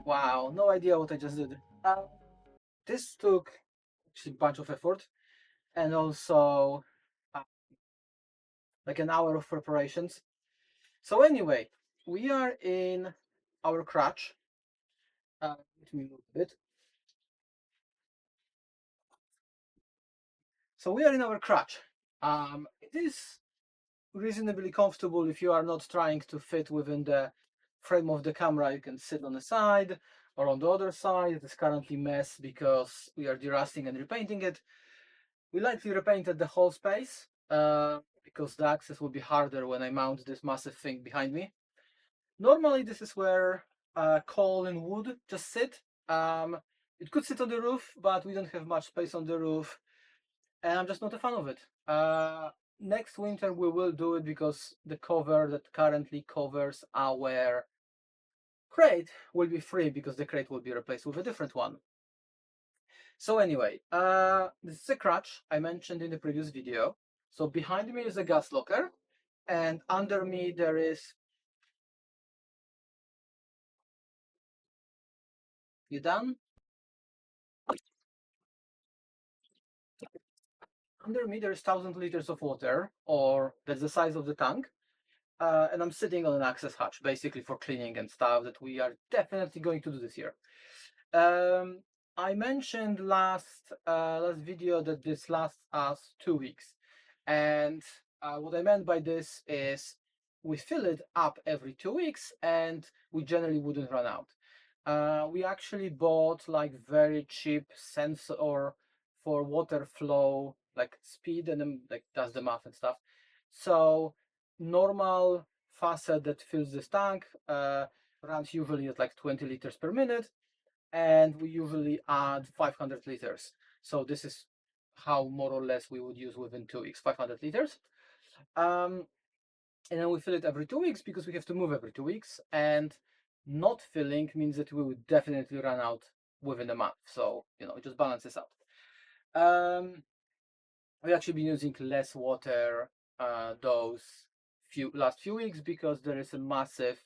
Wow, no idea what I just did. This took actually a bunch of effort and also uh, like an hour of preparations. So anyway, we are in our cratch. Let me move a bit. So we are in our cratch. It is reasonably comfortable if you are not trying to fit within the frame of the camera. You can sit on the side or on the other side. It is currently mess because we are derusting and repainting it. We lightly repainted the whole space because the access will be harder when I mount this massive thing behind me. Normally, this is where coal and wood just sit. It could sit on the roof, but we don't have much space on the roof, and I'm just not a fan of it. Next winter we will do it because the cover that currently covers our crate will be free because the crate will be replaced with a different one. So anyway, this is a cratch I mentioned in the previous video. So behind me is a gas locker, and under me there is. You done? Under me there's 1,000 liters of water, or that's the size of the tank. And I'm sitting on an access hatch, basically for cleaning and stuff that we are definitely going to do this year. Um, I mentioned last video that this lasts us 2 weeks, and what I meant by this is we fill it up every 2 weeks, and we generally wouldn't run out. We actually bought like very cheap sensor for water flow, like speed, and then like does the math and stuff. So normal faucet that fills this tank runs usually at like 20 liters per minute, and we usually add 500 liters. So this is how more or less we would use within 2 weeks, 500 liters. Um, and then we fill it every 2 weeks because we have to move every 2 weeks. And not filling means that we would definitely run out within a month. So, it just balances out. Um, we've actually been using less water those last few weeks because there is a massive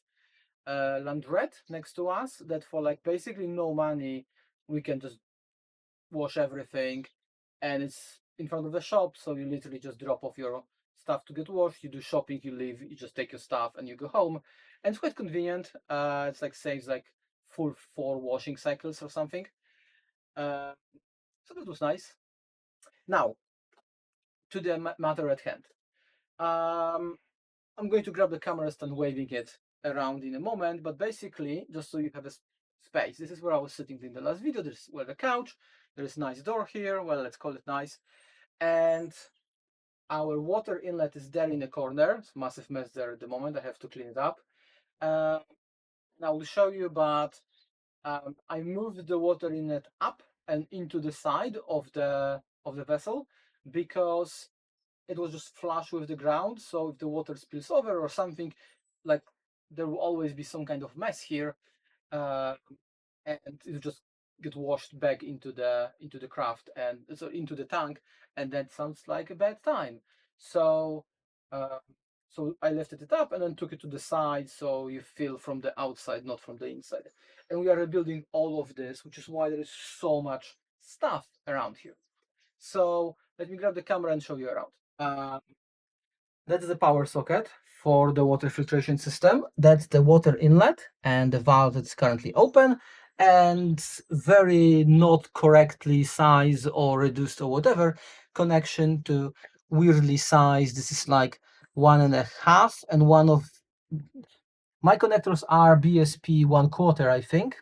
laundrette next to us that for like basically no money we can just wash everything, and it's in front of the shop, so you literally just drop off your stuff to get washed. You do shopping, you leave, you just take your stuff and you go home, and it's quite convenient. It's like saves like full 4 washing cycles or something. uh, so that was nice. Now to the matter at hand. um, I'm going to grab the camera stand, waving it around in a moment, but basically, just so you have a space, this is where I was sitting in the last video. There's the couch, there is a nice door here, well, let's call it nice, and our water inlet is there in the corner. It's a massive mess there at the moment. I have to clean it up. Uh, now I'll show you, but I moved the water inlet up and into the side of the vessel because it was just flush with the ground. So if the water spills over or something, like there will always be some kind of mess here, uh, and it just get washed back into the craft, and so into the tank, and that sounds like a bad time. So uh, so I lifted it up and then took it to the side so you feel from the outside, not from the inside. And we are rebuilding all of this, which is why there is so much stuff around here. So let me grab the camera and show you around. That's the power socket for the water filtration system. That's the water inlet and the valve that's currently open and very not correctly sized or reduced or whatever connection to weirdly sized. This is like 1.5, and one of my connectors are BSP 1/4, I think,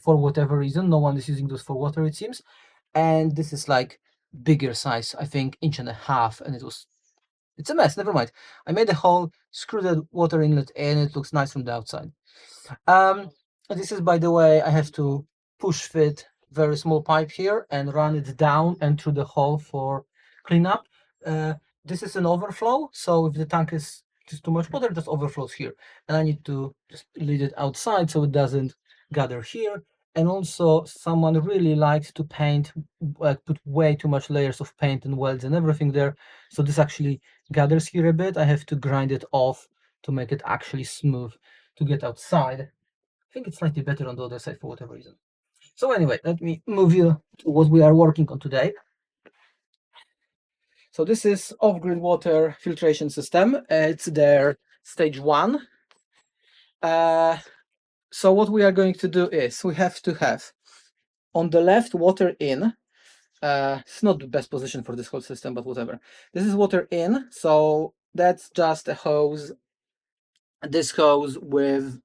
for whatever reason. No one is using those for water, it seems. And this is like bigger size, I think 1.5 inches, and it's a mess. Never mind. I made a hole, screwed the water inlet in. It looks nice from the outside. This is, by the way, I have to push fit very small pipe here and run it down and through the hole for cleanup. This is an overflow, so if the tank is just too much water, it just overflows here, and I need to just leave it outside so it doesn't gather here. And also, someone really likes to paint, put way too much layers of paint and welds and everything there. So this actually gathers here a bit. I have to grind it off to make it actually smooth to get outside. think it's slightly better on the other side for whatever reason. So anyway, let me move you to what we are working on today. So this is Offgrid Water filtration system. It's their stage 1. So what we are going to do is we have to have on the left water in. It's not the best position for this whole system, but whatever. This is water in, so that's just a hose. This hose with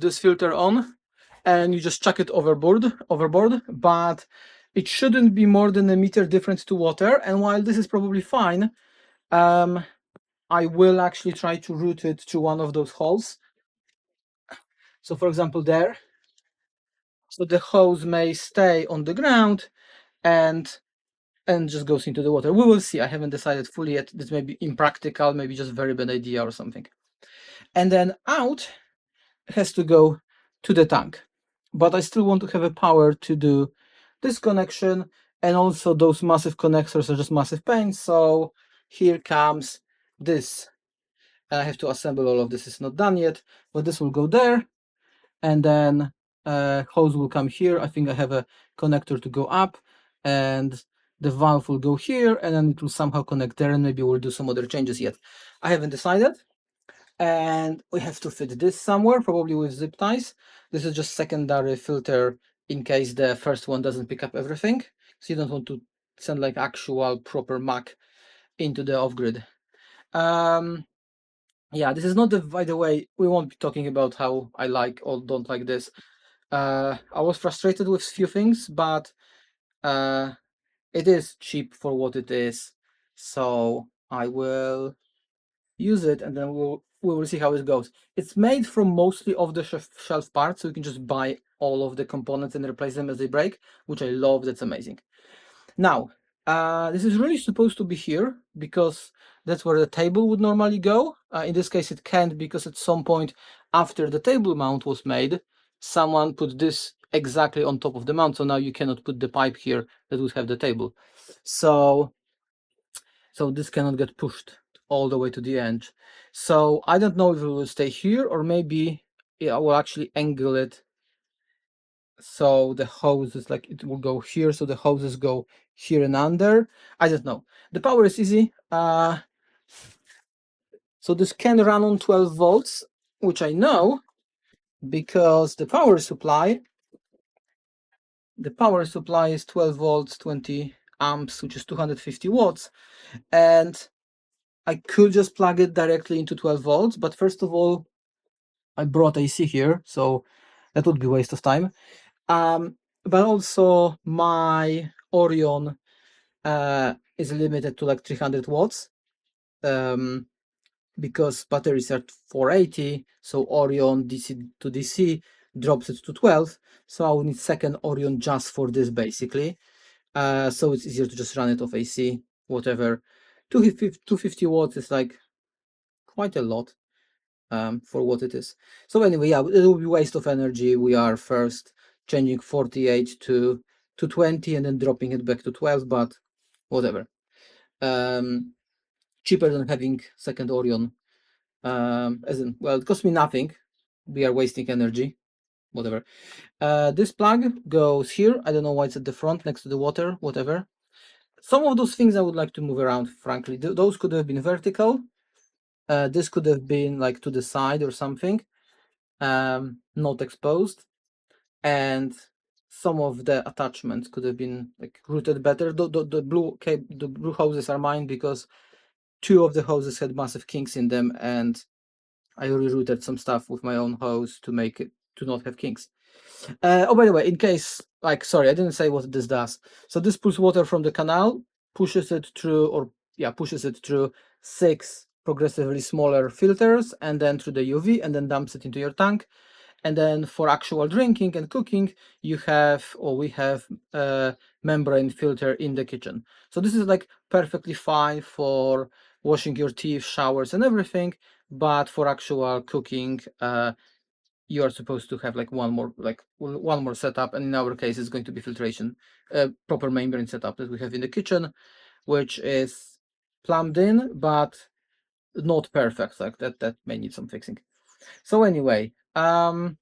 this filter on, and you just chuck it overboard, but it shouldn't be more than a meter difference to water. And while this is probably fine, I will actually try to route it to one of those holes. So for example, there. So the hose may stay on the ground and just goes into the water. We will see. I haven't decided fully yet. This may be impractical, maybe just a very bad idea or something. And then out has to go to the tank. But I still want to have a power to do this connection, and also those massive connectors are just massive pains. So here comes this. I have to assemble all of this. It's not done yet, but this will go there, and then hose will come here. I think I have a connector to go up, and the valve will go here, and then it will somehow connect there, and maybe we'll do some other changes yet. I haven't decided. And we have to fit this somewhere, probably with zip ties. This is just secondary filter in case the first one doesn't pick up everything. So you don't want to send like actual proper Mac into the off-grid. Yeah, this is not the, by the way, we won't be talking about how I like or don't like this. I was frustrated with a few things, but it is cheap for what it is. So I will use it, and then we will see how it goes. It's made from mostly off-the-shelf parts, so you can just buy all of the components and replace them as they break, which I love. That's amazing. Now, this is really supposed to be here because that's where the table would normally go. In this case, it can't, because at some point after the table mount was made, someone put this exactly on top of the mount. So now you cannot put the pipe here that would have the table. So this cannot get pushed all the way to the end. So I don't know if it will stay here, or maybe I will actually angle it so the hoses, like, it will go here, so the hoses go here and under. I don't know. The power is easy. So this can run on 12 volts, which I know because the power supply is 12 volts, 20 amps, which is 250 watts. And I could just plug it directly into 12 volts, but first of all, I brought AC here, so that would be a waste of time. But also my Orion is limited to like 300 watts because batteries are 480, so Orion DC to DC drops it to 12. So I will need second Orion just for this, basically. So it's easier to just run it off AC, whatever. 250 watts is like quite a lot for what it is. So anyway, yeah, it will be waste of energy. We are first changing 48 to 20 and then dropping it back to 12, but whatever. Cheaper than having second Orion. As in, well, it costs me nothing. We are wasting energy, whatever. This plug goes here. I don't know why it's at the front next to the water, whatever. Some of those things I would like to move around, frankly. Those could have been vertical. This could have been like to the side or something, not exposed. And some of the attachments could have been like routed better. The blue hoses are mine because two of the hoses had massive kinks in them, and I rerouted some stuff with my own hose to make it to not have kinks. Oh, by the way, in case, like, sorry, I didn't say what this does. So this pulls water from the canal, pushes it through 6 progressively smaller filters, and then through the UV, and then dumps it into your tank. And then for actual drinking and cooking, we have a membrane filter in the kitchen. So this is like perfectly fine for washing your teeth, showers, and everything. But for actual cooking, you are supposed to have like one more setup, and in our case it's going to be filtration, proper membrane setup that we have in the kitchen, which is plumbed in but not perfect. Like that may need some fixing. So anyway, I'm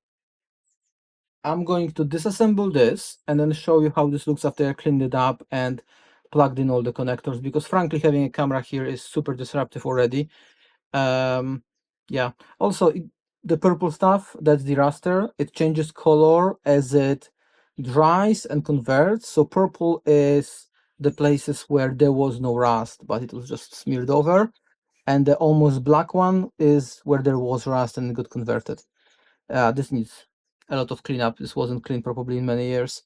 going to disassemble this and then show you how this looks after I cleaned it up and plugged in all the connectors, because frankly having a camera here is super disruptive already. Yeah, also the purple stuff, that's the raster. It changes color as it dries and converts. So purple is the places where there was no rust but it was just smeared over, and the almost black one is where there was rust and it got converted. This needs a lot of cleanup. This wasn't cleaned properly in many years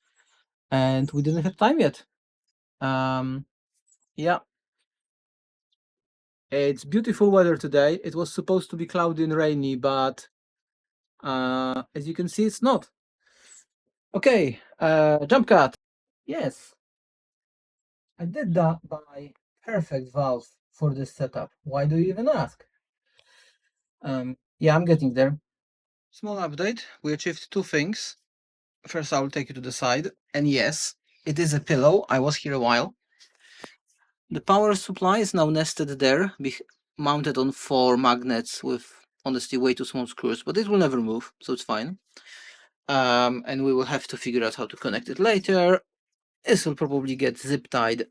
and we didn't have time yet. Yeah, it's beautiful weather today. It was supposed to be cloudy and rainy, but as you can see, it's not. Okay, jump cut. Yes, I did that by perfect valve for this setup. Why do you even ask? Yeah, I'm getting there. Small update. We achieved two things. First, I will take you to the side. And yes, it is a pillow. I was here a while. The power supply is now nested there, mounted on 4 magnets with honestly way too small screws, but it will never move, so it's fine. And we will have to figure out how to connect it later. This will probably get zip tied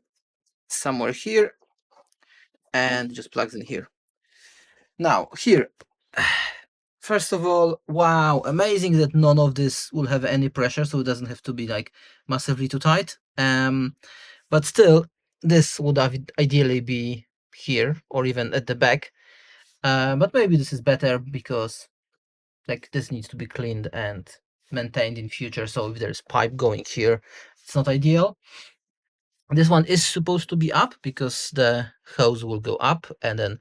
somewhere here and just plugs in here. Now, here, first of all, wow, amazing that none of this will have any pressure, so it doesn't have to be like massively too tight. But still, this would ideally be here or even at the back. But maybe this is better because like this needs to be cleaned and maintained in future. So if there's pipe going here, it's not ideal. This one is supposed to be up because the hose will go up and then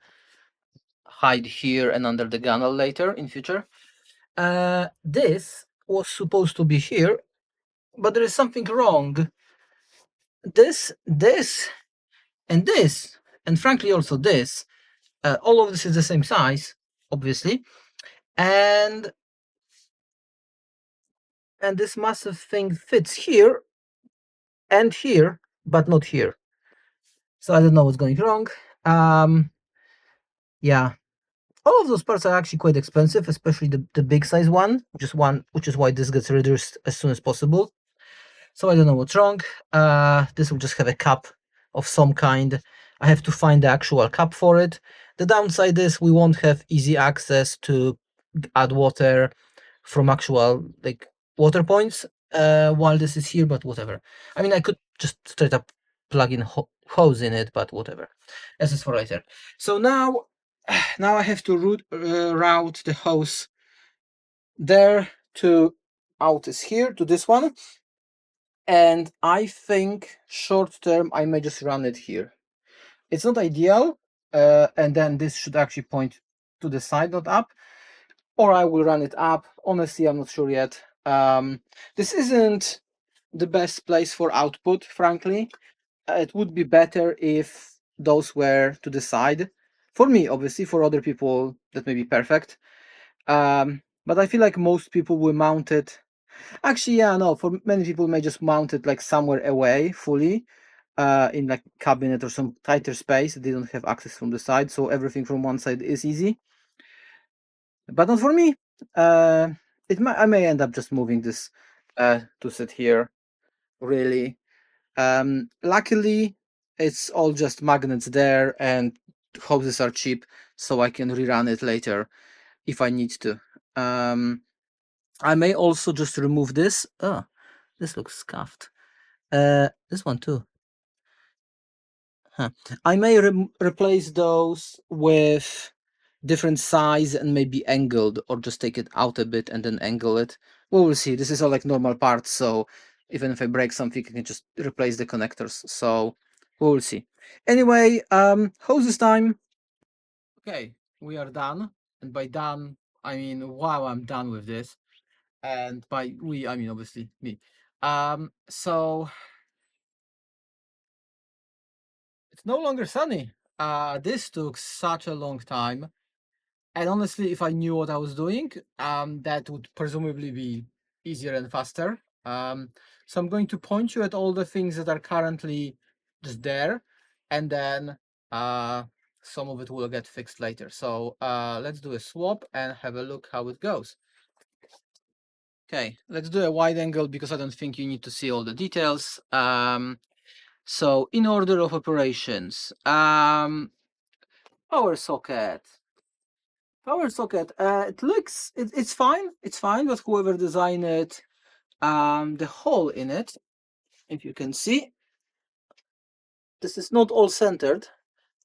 hide here and under the gunnel later in future. This was supposed to be here, but there is something wrong. This, and this, and frankly also this, all of this is the same size, obviously, and this massive thing fits here and here, but not here. So I don't know what's going wrong. Yeah, all of those parts are actually quite expensive, especially the big size one, which is why this gets reduced as soon as possible. So I don't know what's wrong. This will just have a cap of some kind. I have to find the actual cap for it. The downside is we won't have easy access to add water from actual like water points while this is here, but whatever. I mean, I could just straight up plug in hose in it, but whatever. This is for later. So now I have to route the hose there to out is here to this one, and I think short term I may just run it here. It's not ideal, and then this should actually point to the side, not up, or I will run it up. Honestly, I'm not sure yet. This isn't the best place for output, frankly. It would be better if those were to the side. For me, obviously, for other people, that may be perfect. But I feel like most people will mount it. Actually, yeah, no, for many people may just mount it like somewhere away fully, in like cabinet or some tighter space. They don't have access from the side, so everything from one side is easy. But not for me. I may end up just moving this to sit here, really. Luckily, it's all just magnets there and hoses are cheap, so I can rerun it later if I need to. I may also just remove this. Oh, this looks scuffed. This one too. Huh. I may replace those with different size and maybe angled, or just take it out a bit and then angle it. We will see. This is all like normal parts, so even if I break something, I can just replace the connectors. So we will see. Anyway, hoses time. Okay, we are done, and by done I mean wow, I'm done with this, and by we I mean obviously me. So it's no longer sunny. This took such a long time. And honestly, if I knew what I was doing, that would presumably be easier and faster. So I'm going to point you at all the things that are currently just there, and then some of it will get fixed later. So let's do a swap and have a look how it goes. Okay, let's do a wide angle because I don't think you need to see all the details. So in order of operations, power socket. Power socket. It looks it's fine. It's fine, but whoever designed it, the hole in it, if you can see, this is not all centered,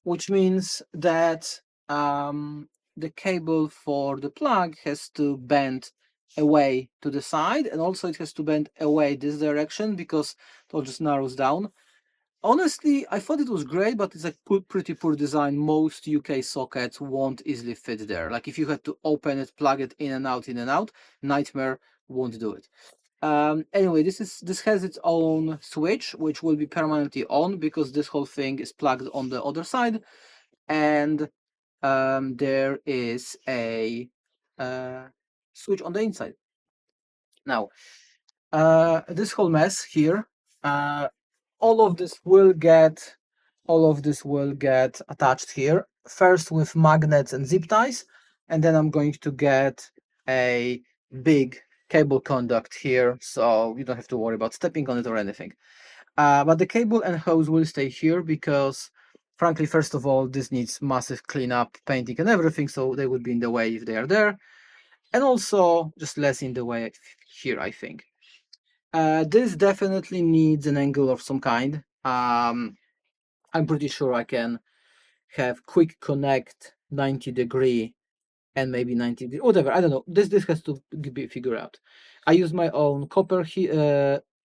which means that the cable for the plug has to bend away to the side, and also it has to bend away this direction because it all just narrows down. Honestly, I thought it was great, but it's a pretty poor design. Most UK sockets won't easily fit there. Like if you had to open it, plug it in and out, nightmare, won't do it. Anyway, this has its own switch, which will be permanently on because this whole thing is plugged on the other side, and there is a switch on the inside. Now, this whole mess here, all of this will get attached here. First with magnets and zip ties, and then I'm going to get a big cable conduct here, so you don't have to worry about stepping on it or anything. But the cable and hose will stay here because, frankly, first of all, this needs massive cleanup, painting and everything, so they would be in the way if they are there. And also just less in the way here, I think. This definitely needs an angle of some kind. I'm pretty sure I can have quick connect 90-degree and maybe 90 whatever, I don't know. This has to be figured out. I use my own copper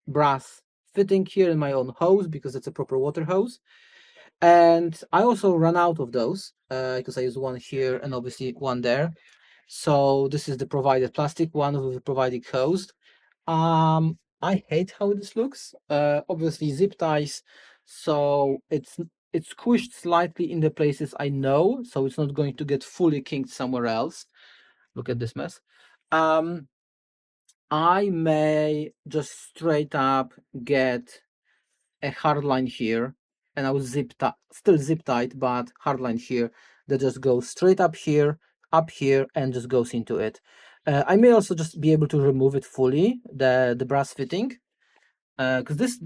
brass fitting here in my own hose because it's a proper water hose, and I also run out of those because I use one here and obviously one there. So this is the provided plastic one with the provided hose. I hate how this looks. Obviously zip ties, so it's squished slightly in the places I know, so it's not going to get fully kinked somewhere else. Look at this mess. I may just straight up get a hard line here, and I will still zip tied, but hard line here that just goes straight up here, and just goes into it. I may also just be able to remove it fully, the brass fitting, because this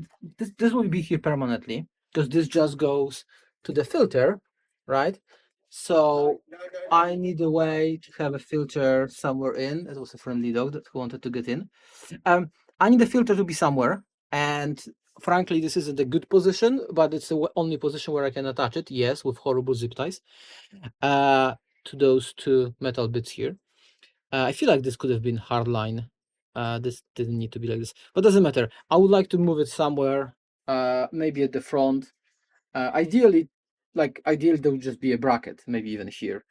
will be here permanently, because this just goes to the filter, right? So I need a way to have a filter somewhere in. It was a friendly dog that wanted to get in. I need a filter to be somewhere, and frankly, this isn't a good position, but it's the only position where I can attach it. Yes, with horrible zip ties to those two metal bits here. I feel like this could have been hardline. This didn't need to be like this, but doesn't matter. I would like to move it somewhere, maybe at the front. Ideally, there would just be a bracket, maybe even here.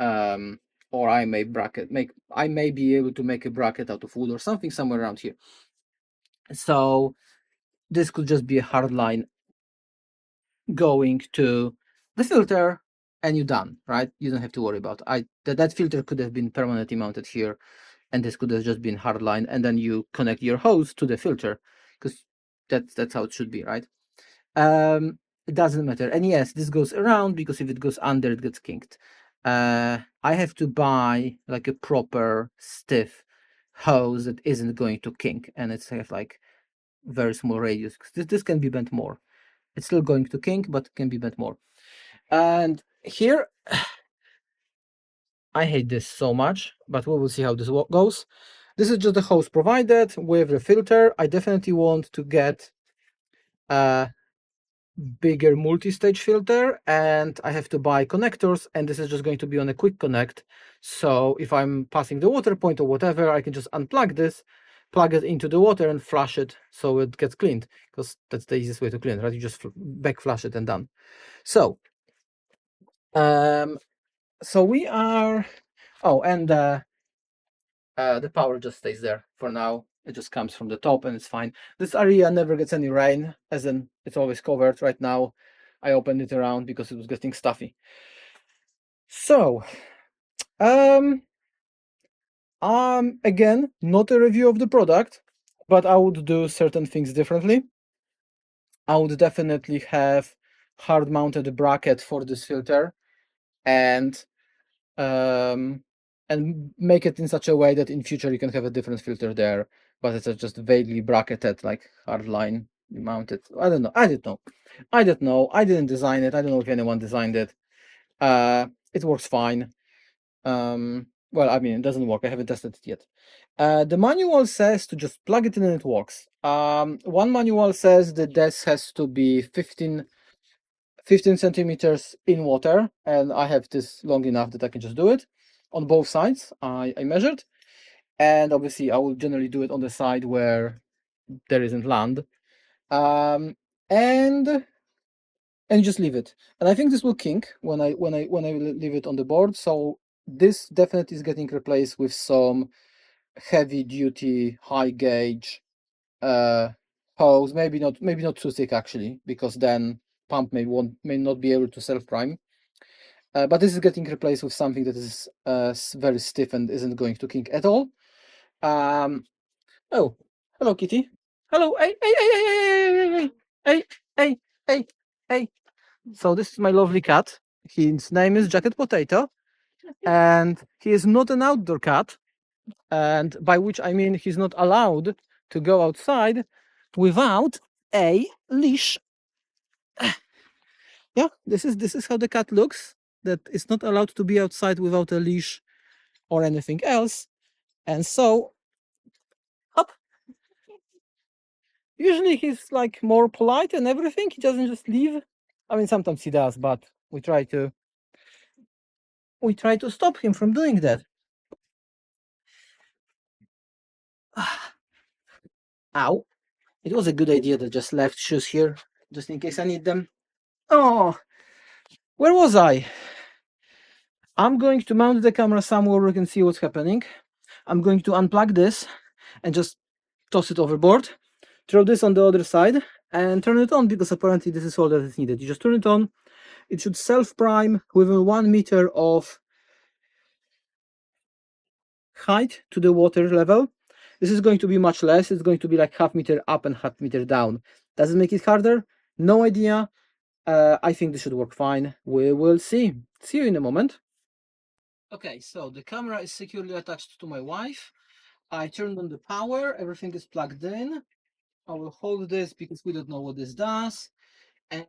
Or I may be able to make a bracket out of wood or something somewhere around here. So this could just be a hard line going to the filter, and you're done, right? You don't have to worry about that filter could have been permanently mounted here, and this could have just been hard line, and then you connect your hose to the filter, because that's how it should be, right? It doesn't matter. And yes, this goes around because if it goes under, it gets kinked. I have to buy like a proper stiff hose that isn't going to kink, and it's have like very small radius. This can be bent more. It's still going to kink, but can be bent more. And here, I hate this so much, but we will see how this goes. This is just the hose provided with the filter. I definitely want to get a bigger multi-stage filter, and I have to buy connectors, and this is just going to be on a quick connect. So if I'm passing the water point or whatever, I can just unplug this, plug it into the water and flush it so it gets cleaned, because that's the easiest way to clean it, right? You just back flush it and done. So we are, and the power just stays there for now. It just comes from the top and it's fine. This area never gets any rain, as in it's always covered. Right now I opened it around because it was getting stuffy. So again, not a review of the product, but I would do certain things differently. I would definitely have hard mounted bracket for this filter, and um, and make it in such a way that in future you can have a different filter there, but it's just vaguely bracketed, like hardline mounted. I don't know. I don't know. I don't know. I didn't design it. I don't know if anyone designed it. It works fine. Well, I mean, it doesn't work. I haven't tested it yet. The manual says to just plug it in and it works. One manual says the desk has to be 15 centimeters in water, and I have this long enough that I can just do it on both sides. I measured, and obviously I will generally do it on the side where there isn't land, and just leave it. And I think this will kink when I leave it on the board. So this definitely is getting replaced with some heavy duty high gauge hose. Maybe not too thick actually, because then pump may not be able to self prime. But this is getting replaced with something that is very stiff and isn't going to kink at all. Um, oh, hello, kitty. Hello, hey, hey, hey, hey, hey, hey, hey, hey, hey, hey. So this is my lovely cat. His name is Jacket Potato, and he is not an outdoor cat, and by which I mean he's not allowed to go outside without a leash. Yeah, this is how the cat looks. That is not allowed to be outside without a leash or anything else. And so, up. Usually he's like more polite and everything. He doesn't just leave. I mean, sometimes he does, but we try to stop him from doing that. Ow! It was a good idea to just left shoes here, just in case I need them. Oh, where was I? I'm going to mount the camera somewhere we can see what's happening. I'm going to unplug this and just toss it overboard. Throw this on the other side and turn it on, because apparently this is all that is needed. You just turn it on. It should self-prime within 1 meter of height to the water level. This is going to be much less. It's going to be like half meter up and half meter down. Does it make it harder? No idea. I think this should work fine. We will see. See you in a moment. Okay, so the camera is securely attached to my wife. I turned on the power. Everything is plugged in. I will hold this because we don't know what this does. And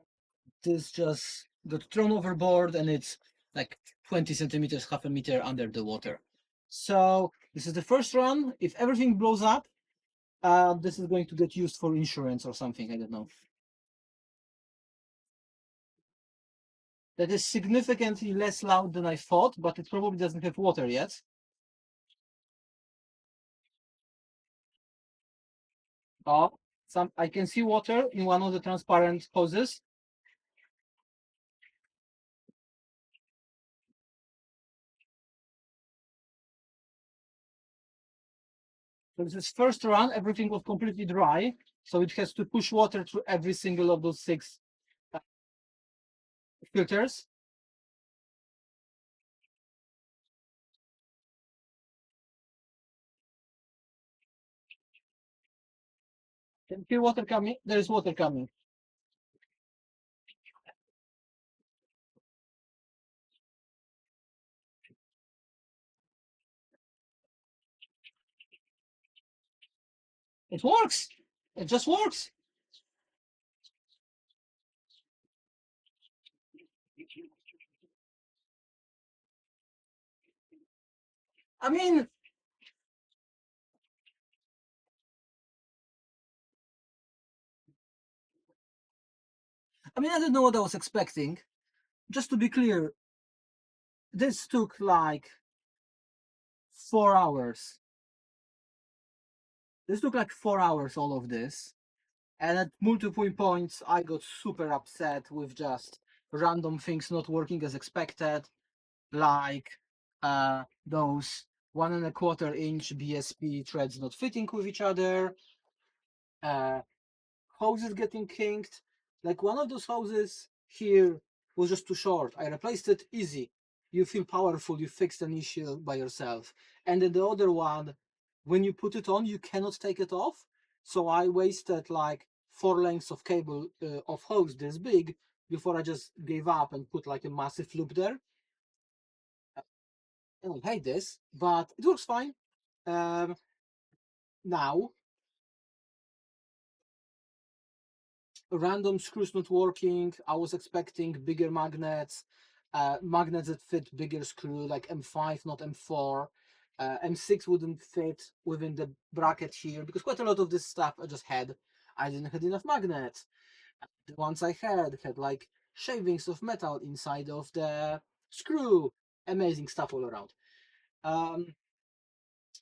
this just got thrown overboard, and it's like 20 centimeters, half a meter under the water. So this is the first run. If everything blows up, this is going to get used for insurance or something. I don't know. That is significantly less loud than I thought, but it probably doesn't have water yet. Oh, I can see water in one of the transparent hoses. So this is first run. Everything was completely dry, so it has to push water through every single of those 6 filters. Can you hear water coming? There is water coming. It works. It just works. I mean, I don't know what I was expecting. Just to be clear, this took like 4 hours. This took like 4 hours, all of this. And at multiple points, I got super upset with just random things not working as expected, like those 1.25 inch BSP threads not fitting with each other, uh, hoses getting kinked. Like one of those hoses here was just too short. I replaced it easy. You feel powerful, you fixed an issue by yourself. And then the other one, when you put it on, you cannot take it off. So I wasted like 4 lengths of cable of hose this big before I just gave up and put like a massive loop there. I hate this, but it works fine. Now, random screws not working. I was expecting bigger magnets, magnets that fit bigger screw, like M5, not M4. M6 wouldn't fit within the bracket here because quite a lot of this stuff I didn't have enough magnets. The ones I had like shavings of metal inside of the screw. Amazing stuff all around. Um,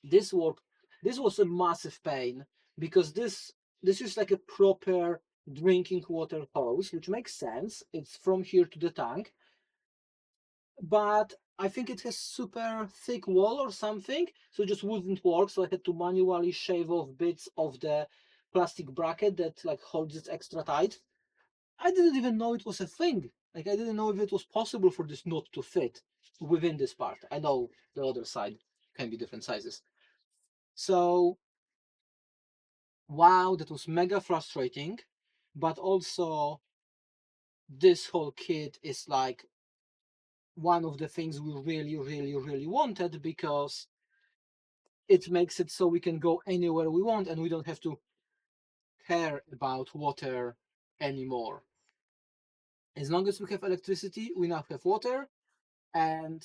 this work, this was a massive pain because this is like a proper drinking water hose, which makes sense. It's from here to the tank, but I think it has super thick wall or something, so it just wouldn't work. So I had to manually shave off bits of the plastic bracket that like holds it extra tight. I didn't even know it was a thing. Like I didn't know if it was possible for this knot to fit within this part. I know the other side can be different sizes. So wow, that was mega frustrating. But also this whole kit is like one of the things we really wanted because it makes it so we can go anywhere we want and we don't have to care about water anymore. As long as we have electricity, we now have water, and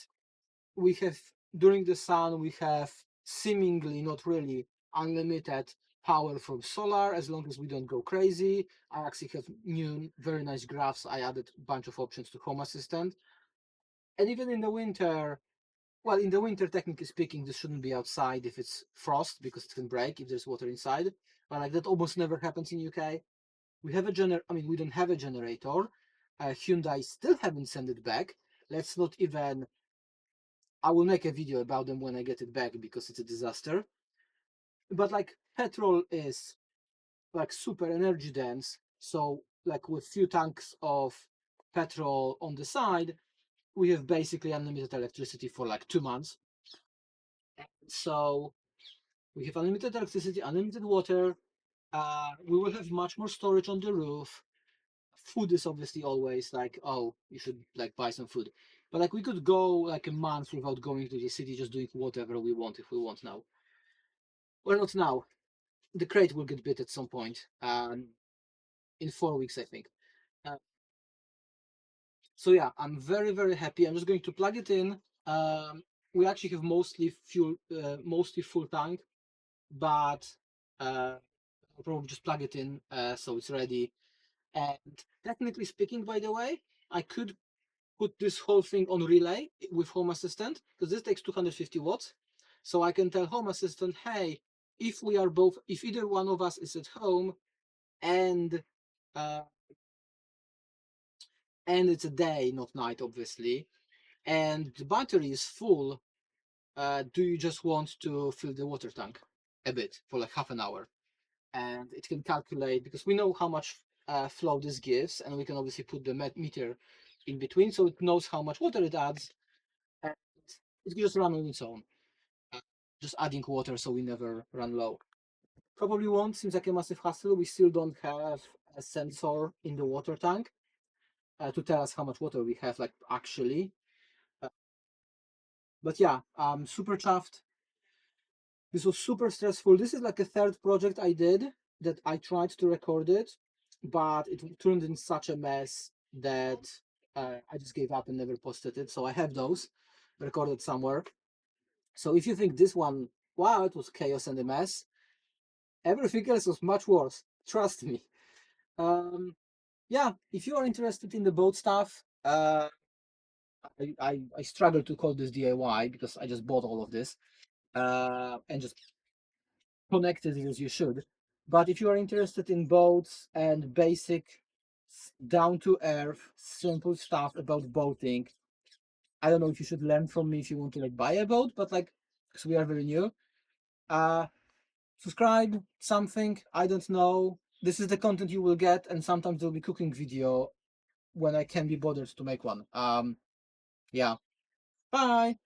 we have during the sun we have seemingly not really unlimited power from solar as long as we don't go crazy. I actually have new very nice graphs. I added a bunch of options to Home Assistant. And even in the winter, well, in the winter, technically speaking, this shouldn't be outside if it's frost because it can break if there's water inside. But like that almost never happens in UK. We have I mean, we don't have a generator. Hyundai still haven't sent it back. Let's not even I will make a video about them when I get it back because it's a disaster. But like petrol is like super energy dense. So like with few tanks of petrol on the side, we have basically unlimited electricity for like 2 months. So we have unlimited electricity, unlimited water. We will have much more storage on the roof. Food is obviously always like, oh, you should like buy some food. But like we could go like a month without going to the city, just doing whatever we want if we want now. Well, not now. The crate will get bit at some point in 4 weeks, I think. Uh, so yeah, I'm very happy. I'm just going to plug it in. We actually have mostly full tank, but I'll probably just plug it in so it's ready. And technically speaking, by the way, I could put this whole thing on relay with Home Assistant because this takes 250 watts. So I can tell Home Assistant, hey, if either one of us is at home and uh, and it's a day, not night, obviously, and the battery is full, do you just want to fill the water tank a bit for like half an hour? And it can calculate because we know how much flow this gives, and we can obviously put the meter in between so it knows how much water it adds, and it can just run on its own, uh, just adding water so we never run low. Probably won't, seems like a massive hassle. We still don't have a sensor in the water tank to tell us how much water we have, like actually. Uh, but yeah, I'm super chuffed. This was super stressful. This is like a third project I did that I tried to record it, but it turned in such a mess that I just gave up and never posted it. So I have those recorded somewhere. So if you think this one, wow, it was chaos and a mess, everything else was much worse. Trust me. Um, yeah, if you are interested in the boat stuff, I struggle to call this DIY because I just bought all of this and just connected as you should. But if you are interested in boats and basic, down to earth, simple stuff about boating, I don't know if you should learn from me if you want to like buy a boat, but like, because we are very new, uh, subscribe something. I don't know. This is the content you will get, and sometimes there'll be cooking video when I can be bothered to make one. Yeah. Bye.